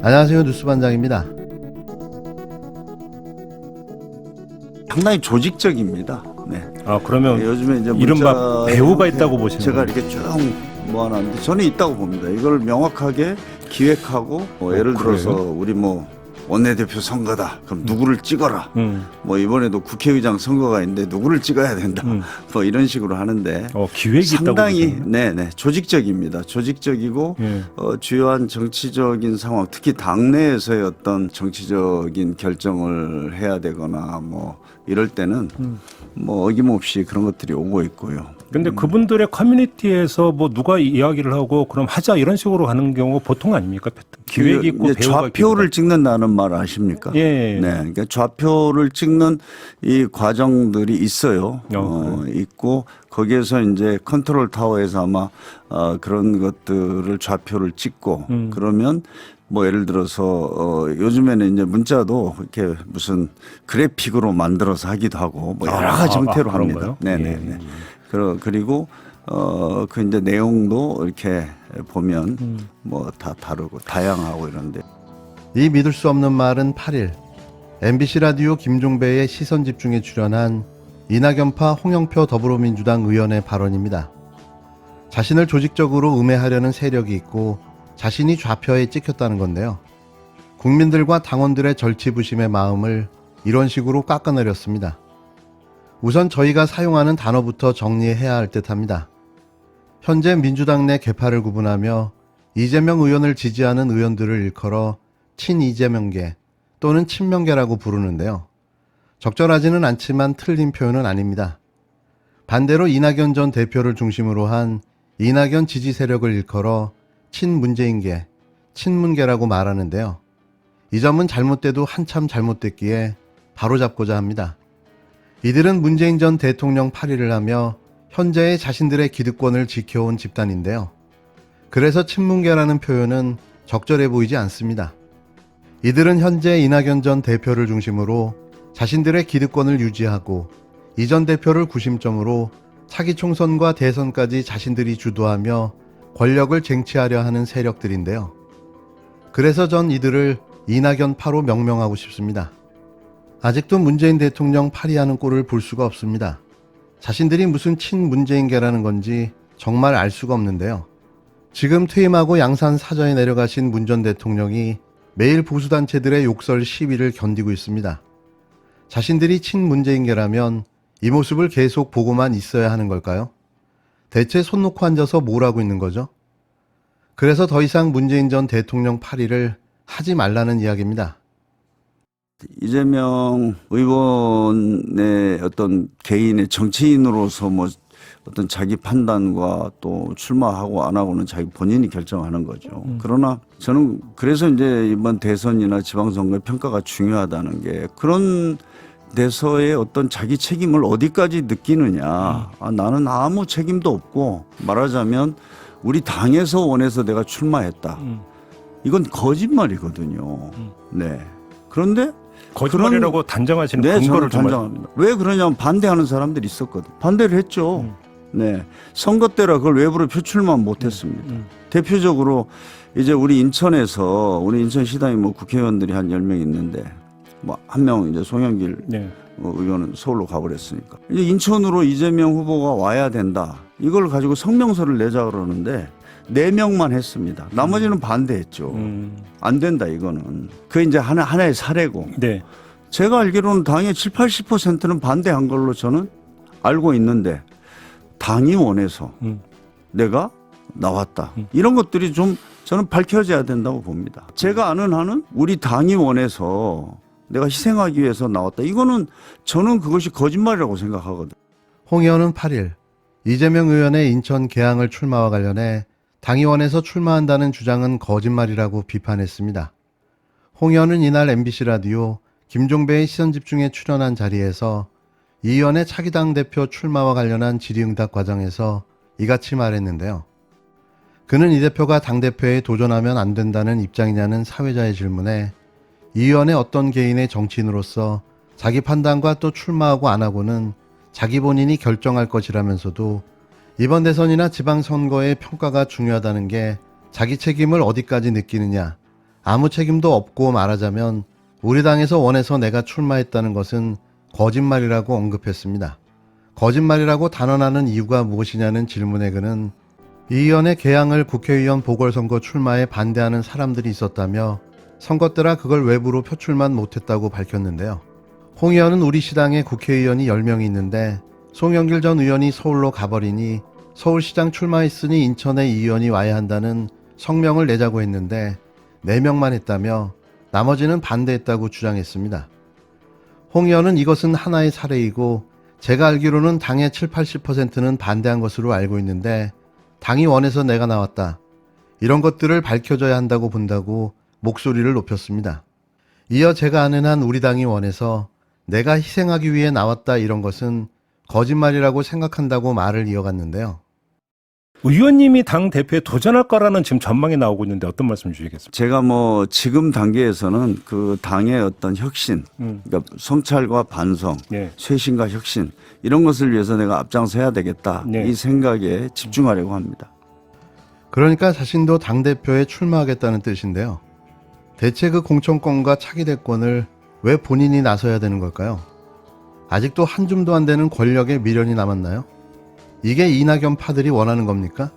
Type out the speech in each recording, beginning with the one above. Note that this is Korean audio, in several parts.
안녕하세요. 뉴스반장입니다. 상당히 조직적입니다. 네. 그러면 요즘에 이제 이른바 배후가 있다고 보시는 제가 거예요? 이렇게 쭉 모아놨는데 저는 있다고 봅니다. 이걸 명확하게 기획하고 예를 들어서 우리 원내대표 선거다. 그럼 누구를 찍어라. 이번에도 국회의장 선거가 있는데 누구를 찍어야 된다. 이런 식으로 하는데 기획이 상당히 있다고 네네 조직적입니다. 조직적이고 예. 주요한 정치적인 상황, 특히 당내에서의 어떤 정치적인 결정을 해야 되거나 이럴 때는 어김없이 그런 것들이 오고 있고요. 근데 그분들의 커뮤니티에서 누가 이야기를 하고 그럼 하자 이런 식으로 가는 경우 보통 아닙니까? 기획이 있고 이제 배우가 좌표를 찍는다는 말 아십니까? 예. 네, 그러니까 좌표를 찍는 이 과정들이 있어요. 있고 거기에서 이제 컨트롤 타워에서 아마 그런 것들을 좌표를 찍고 그러면 예를 들어서 요즘에는 이제 문자도 이렇게 무슨 그래픽으로 만들어서 하기도 하고 여러 가지 형태로 합니다. 네네네. 그리고 그 이제 내용도 이렇게 보면 다 다르고 다양하고 이런데. 이 믿을 수 없는 말은 8일 MBC 라디오 김종배의 시선집중에 출연한 이낙연파 홍영표 더불어민주당 의원의 발언입니다. 자신을 조직적으로 음해하려는 세력이 있고 자신이 좌표에 찍혔다는 건데요. 국민들과 당원들의 절치부심의 마음을 이런 식으로 깎아내렸습니다. 우선 저희가 사용하는 단어부터 정리해야 할 듯합니다. 현재 민주당 내 계파를 구분하며 이재명 의원을 지지하는 의원들을 일컬어 친이재명계 또는 친명계라고 부르는데요. 적절하지는 않지만 틀린 표현은 아닙니다. 반대로 이낙연 전 대표를 중심으로 한 이낙연 지지 세력을 일컬어 친문재인계, 친문계라고 말하는데요. 이 점은 잘못돼도 한참 잘못됐기에 바로잡고자 합니다. 이들은 문재인 전 대통령 파리를 하며 현재의 자신들의 기득권을 지켜온 집단인데요. 그래서 친문계라는 표현은 적절해 보이지 않습니다. 이들은 현재 이낙연 전 대표를 중심으로 자신들의 기득권을 유지하고 이 전 대표를 구심점으로 차기 총선과 대선까지 자신들이 주도하며 권력을 쟁취하려 하는 세력들인데요. 그래서 전 이들을 이낙연파로 명명하고 싶습니다. 아직도 문재인 대통령 파리하는 꼴을 볼 수가 없습니다. 자신들이 무슨 친문재인계라는 건지 정말 알 수가 없는데요. 지금 퇴임하고 양산 사저에 내려가신 문 전 대통령이 매일 보수단체들의 욕설 시위를 견디고 있습니다. 자신들이 친문재인계라면 이 모습을 계속 보고만 있어야 하는 걸까요? 대체 손 놓고 앉아서 뭘 하고 있는 거죠? 그래서 더 이상 문재인 전 대통령 파리를 하지 말라는 이야기입니다. 이재명 의원의 어떤 개인의 정치인으로서 어떤 자기 판단과 또 출마하고 안 하고는 자기 본인이 결정하는 거죠. 그러나 저는 그래서 이제 이번 대선이나 지방선거의 평가가 중요하다는 게 그런 데서의 어떤 자기 책임을 어디까지 느끼느냐. 나는 아무 책임도 없고 말하자면 우리 당에서 원해서 내가 출마했다. 이건 거짓말이거든요. 네. 그런데 거짓말이라고 단정하시는 근거를 좀 단정합니다. 왜 그러냐면 반대하는 사람들이 있었거든. 반대를 했죠. 네. 선거 때라 그걸 외부로 표출만 못했습니다. 대표적으로 이제 우리 인천에서 우리 인천시당에 국회의원들이 한 10명 있는데 한 명 이제 송영길 의원은 서울로 가버렸으니까 이제 인천으로 이재명 후보가 와야 된다. 이걸 가지고 성명서를 내자 그러는데 4명만 했습니다. 나머지는 반대했죠. 안 된다 이거는. 그게 이제 하나의 사례고. 네. 제가 알기로는 당의 70, 80%는 반대한 걸로 저는 알고 있는데 당이 원해서 내가 나왔다. 이런 것들이 좀 저는 밝혀져야 된다고 봅니다. 제가 아는 한은 우리 당이 원해서 내가 희생하기 위해서 나왔다. 이거는 저는 그것이 거짓말이라고 생각하거든요. 홍 의원은 8일 이재명 의원의 인천 개항을 출마와 관련해 당의원에서 출마한다는 주장은 거짓말이라고 비판했습니다. 홍 의원은 이날 MBC 라디오 김종배의 시선집중에 출연한 자리에서 이 의원의 차기 당대표 출마와 관련한 질의응답 과정에서 이같이 말했는데요. 그는 이 대표가 당대표에 도전하면 안 된다는 입장이냐는 사회자의 질문에 이 의원의 어떤 개인의 정치인으로서 자기 판단과 또 출마하고 안 하고는 자기 본인이 결정할 것이라면서도 이번 대선이나 지방선거의 평가가 중요하다는 게 자기 책임을 어디까지 느끼느냐, 아무 책임도 없고 말하자면 우리 당에서 원해서 내가 출마했다는 것은 거짓말이라고 언급했습니다. 거짓말이라고 단언하는 이유가 무엇이냐는 질문에 그는 이 의원의 개항을 국회의원 보궐선거 출마에 반대하는 사람들이 있었다며 선거 때라 그걸 외부로 표출만 못했다고 밝혔는데요. 홍 의원은 우리 시당에 국회의원이 10명이 있는데 송영길 전 의원이 서울로 가버리니 서울시장 출마했으니 인천에 이 의원이 와야 한다는 성명을 내자고 했는데 4명만 했다며 나머지는 반대했다고 주장했습니다. 홍 의원은 이것은 하나의 사례이고 제가 알기로는 당의 70-80%는 반대한 것으로 알고 있는데 당이 원해서 내가 나왔다. 이런 것들을 밝혀져야 한다고 본다고 목소리를 높였습니다. 이어 제가 아는 한 우리 당이 원해서 내가 희생하기 위해 나왔다 이런 것은 거짓말이라고 생각한다고 말을 이어갔는데요. 의원님이 당 대표에 도전할 거라는 지금 전망이 나오고 있는데 어떤 말씀 주시겠습니까? 제가 지금 단계에서는 그 당의 어떤 혁신, 그러니까 성찰과 반성, 네. 쇄신과 혁신 이런 것을 위해서 내가 앞장서야 되겠다. 네. 이 생각에 집중하려고 합니다. 그러니까 자신도 당대표에 출마하겠다는 뜻인데요. 대체 그 공천권과 차기 대권을 왜 본인이 나서야 되는 걸까요? 아직도 한 줌도 안 되는 권력의 미련이 남았나요? 이게 이낙연 파들이 원하는 겁니까?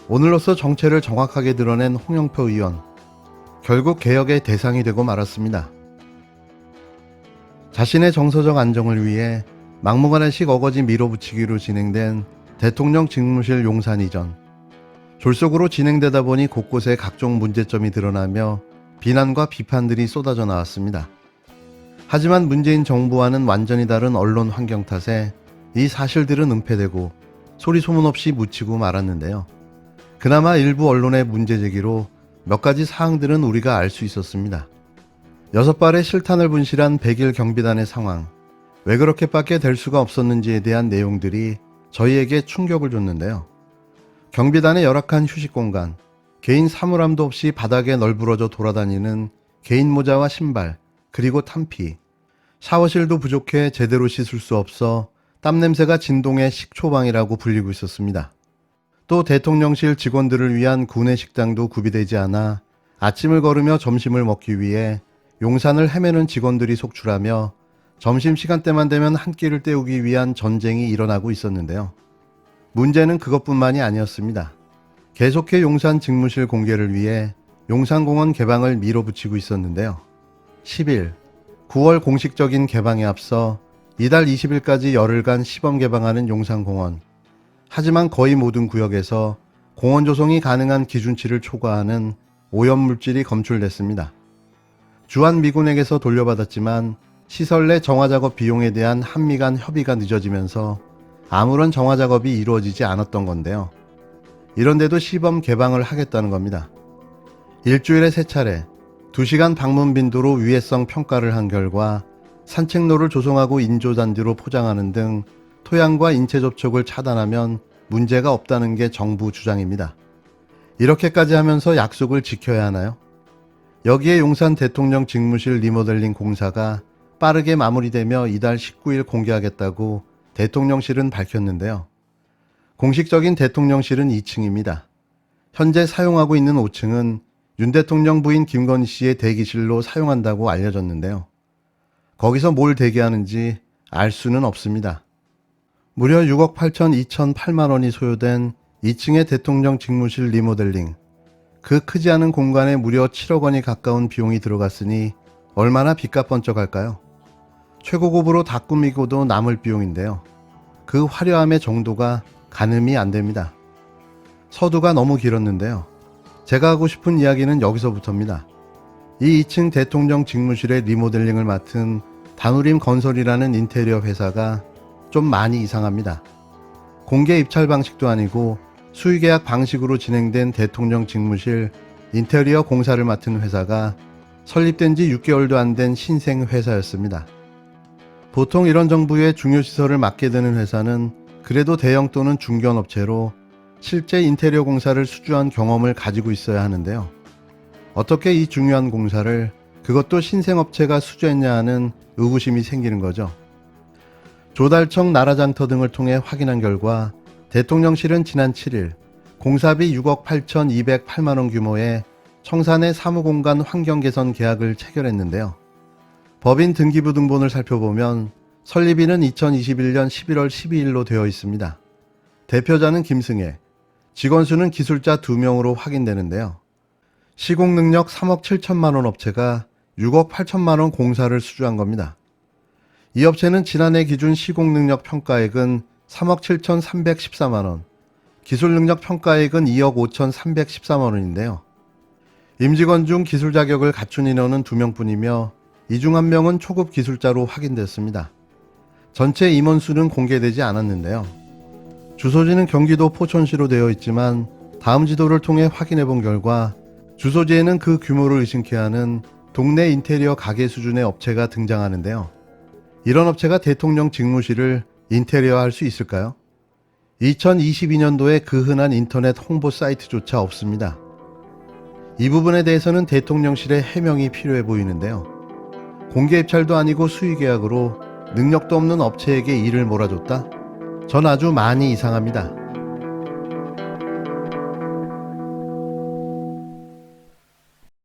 오늘로써 정체를 정확하게 드러낸 홍영표 의원. 결국 개혁의 대상이 되고 말았습니다. 자신의 정서적 안정을 위해 막무가내식 어거지 밀어붙이기로 진행된 대통령 직무실 용산 이전. 졸속으로 진행되다 보니 곳곳에 각종 문제점이 드러나며 비난과 비판들이 쏟아져 나왔습니다. 하지만 문재인 정부와는 완전히 다른 언론 환경 탓에 이 사실들은 은폐되고 소리 소문 없이 묻히고 말았는데요. 그나마 일부 언론의 문제 제기로 몇 가지 사항들은 우리가 알 수 있었습니다. 6발의 실탄을 분실한 100일 경비단의 상황, 왜 그렇게밖에 될 수가 없었는지에 대한 내용들이 저희에게 충격을 줬는데요. 경비단의 열악한 휴식 공간, 개인 사물함도 없이 바닥에 널브러져 돌아다니는 개인 모자와 신발, 그리고 탄피, 샤워실도 부족해 제대로 씻을 수 없어 땀냄새가 진동의 식초방이라고 불리고 있었습니다. 또 대통령실 직원들을 위한 구내 식당도 구비되지 않아 아침을 걸으며 점심을 먹기 위해 용산을 헤매는 직원들이 속출하며 점심시간대만 되면 한 끼를 때우기 위한 전쟁이 일어나고 있었는데요. 문제는 그것뿐만이 아니었습니다. 계속해 용산 직무실 공개를 위해 용산공원 개방을 밀어붙이고 있었는데요. 10일, 9월 공식적인 개방에 앞서 이달 20일까지 열흘간 시범 개방하는 용산공원. 하지만 거의 모든 구역에서 공원 조성이 가능한 기준치를 초과하는 오염물질이 검출됐습니다. 주한미군에게서 돌려받았지만 시설 내 정화작업 비용에 대한 한미 간 협의가 늦어지면서 아무런 정화작업이 이루어지지 않았던 건데요. 이런데도 시범 개방을 하겠다는 겁니다. 일주일에 3차례 2시간 방문 빈도로 위해성 평가를 한 결과 산책로를 조성하고 인조잔디로 포장하는 등 토양과 인체 접촉을 차단하면 문제가 없다는 게 정부 주장입니다. 이렇게까지 하면서 약속을 지켜야 하나요? 여기에 용산 대통령 직무실 리모델링 공사가 빠르게 마무리되며 이달 19일 공개하겠다고 대통령실은 밝혔는데요. 공식적인 대통령실은 2층입니다. 현재 사용하고 있는 5층은 윤 대통령 부인 김건희 씨의 대기실로 사용한다고 알려졌는데요. 거기서 뭘 대기하는지 알 수는 없습니다. 무려 6억 8천 2,008만 원이 소요된 2층의 대통령 직무실 리모델링. 그 크지 않은 공간에 무려 7억 원이 가까운 비용이 들어갔으니 얼마나 빚값번쩍할까요? 최고급으로 다 꾸미고도 남을 비용인데요. 그 화려함의 정도가 가늠이 안 됩니다. 서두가 너무 길었는데요. 제가 하고 싶은 이야기는 여기서부터입니다. 이 2층 대통령 직무실의 리모델링을 맡은 다누림 건설이라는 인테리어 회사가 좀 많이 이상합니다. 공개 입찰 방식도 아니고 수의계약 방식으로 진행된 대통령 직무실 인테리어 공사를 맡은 회사가 설립된 지 6개월도 안 된 신생 회사였습니다. 보통 이런 정부의 중요시설을 맡게 되는 회사는 그래도 대형 또는 중견 업체로 실제 인테리어 공사를 수주한 경험을 가지고 있어야 하는데요. 어떻게 이 중요한 공사를 그것도 신생업체가 수주했냐 하는 의구심이 생기는 거죠. 조달청 나라장터 등을 통해 확인한 결과 대통령실은 지난 7일 공사비 6억 8,208만 원 규모의 청산의 사무공간 환경개선 계약을 체결했는데요. 법인 등기부 등본을 살펴보면 설립일은 2021년 11월 12일로 되어 있습니다. 대표자는 김승혜, 직원수는 기술자 2명으로 확인되는데요. 시공능력 3억 7천만 원 업체가 6억 8천만 원 공사를 수주한 겁니다. 이 업체는 지난해 기준 시공능력 평가액은 3억 7,314만 원, 기술능력 평가액은 2억 5,314만 원인데요. 임직원 중 기술 자격을 갖춘 인원은 2명뿐이며 이 중 1명은 초급 기술자로 확인됐습니다. 전체 임원수는 공개되지 않았는데요. 주소지는 경기도 포천시로 되어 있지만 다음 지도를 통해 확인해 본 결과 주소지에는 그 규모를 의심케 하는 동네 인테리어 가게 수준의 업체가 등장하는데요. 이런 업체가 대통령 직무실을 인테리어할 수 있을까요? 2022년도에 그 흔한 인터넷 홍보 사이트조차 없습니다. 이 부분에 대해서는 대통령실의 해명이 필요해 보이는데요. 공개 입찰도 아니고 수의 계약으로 능력도 없는 업체에게 일을 몰아줬다? 전 아주 많이 이상합니다.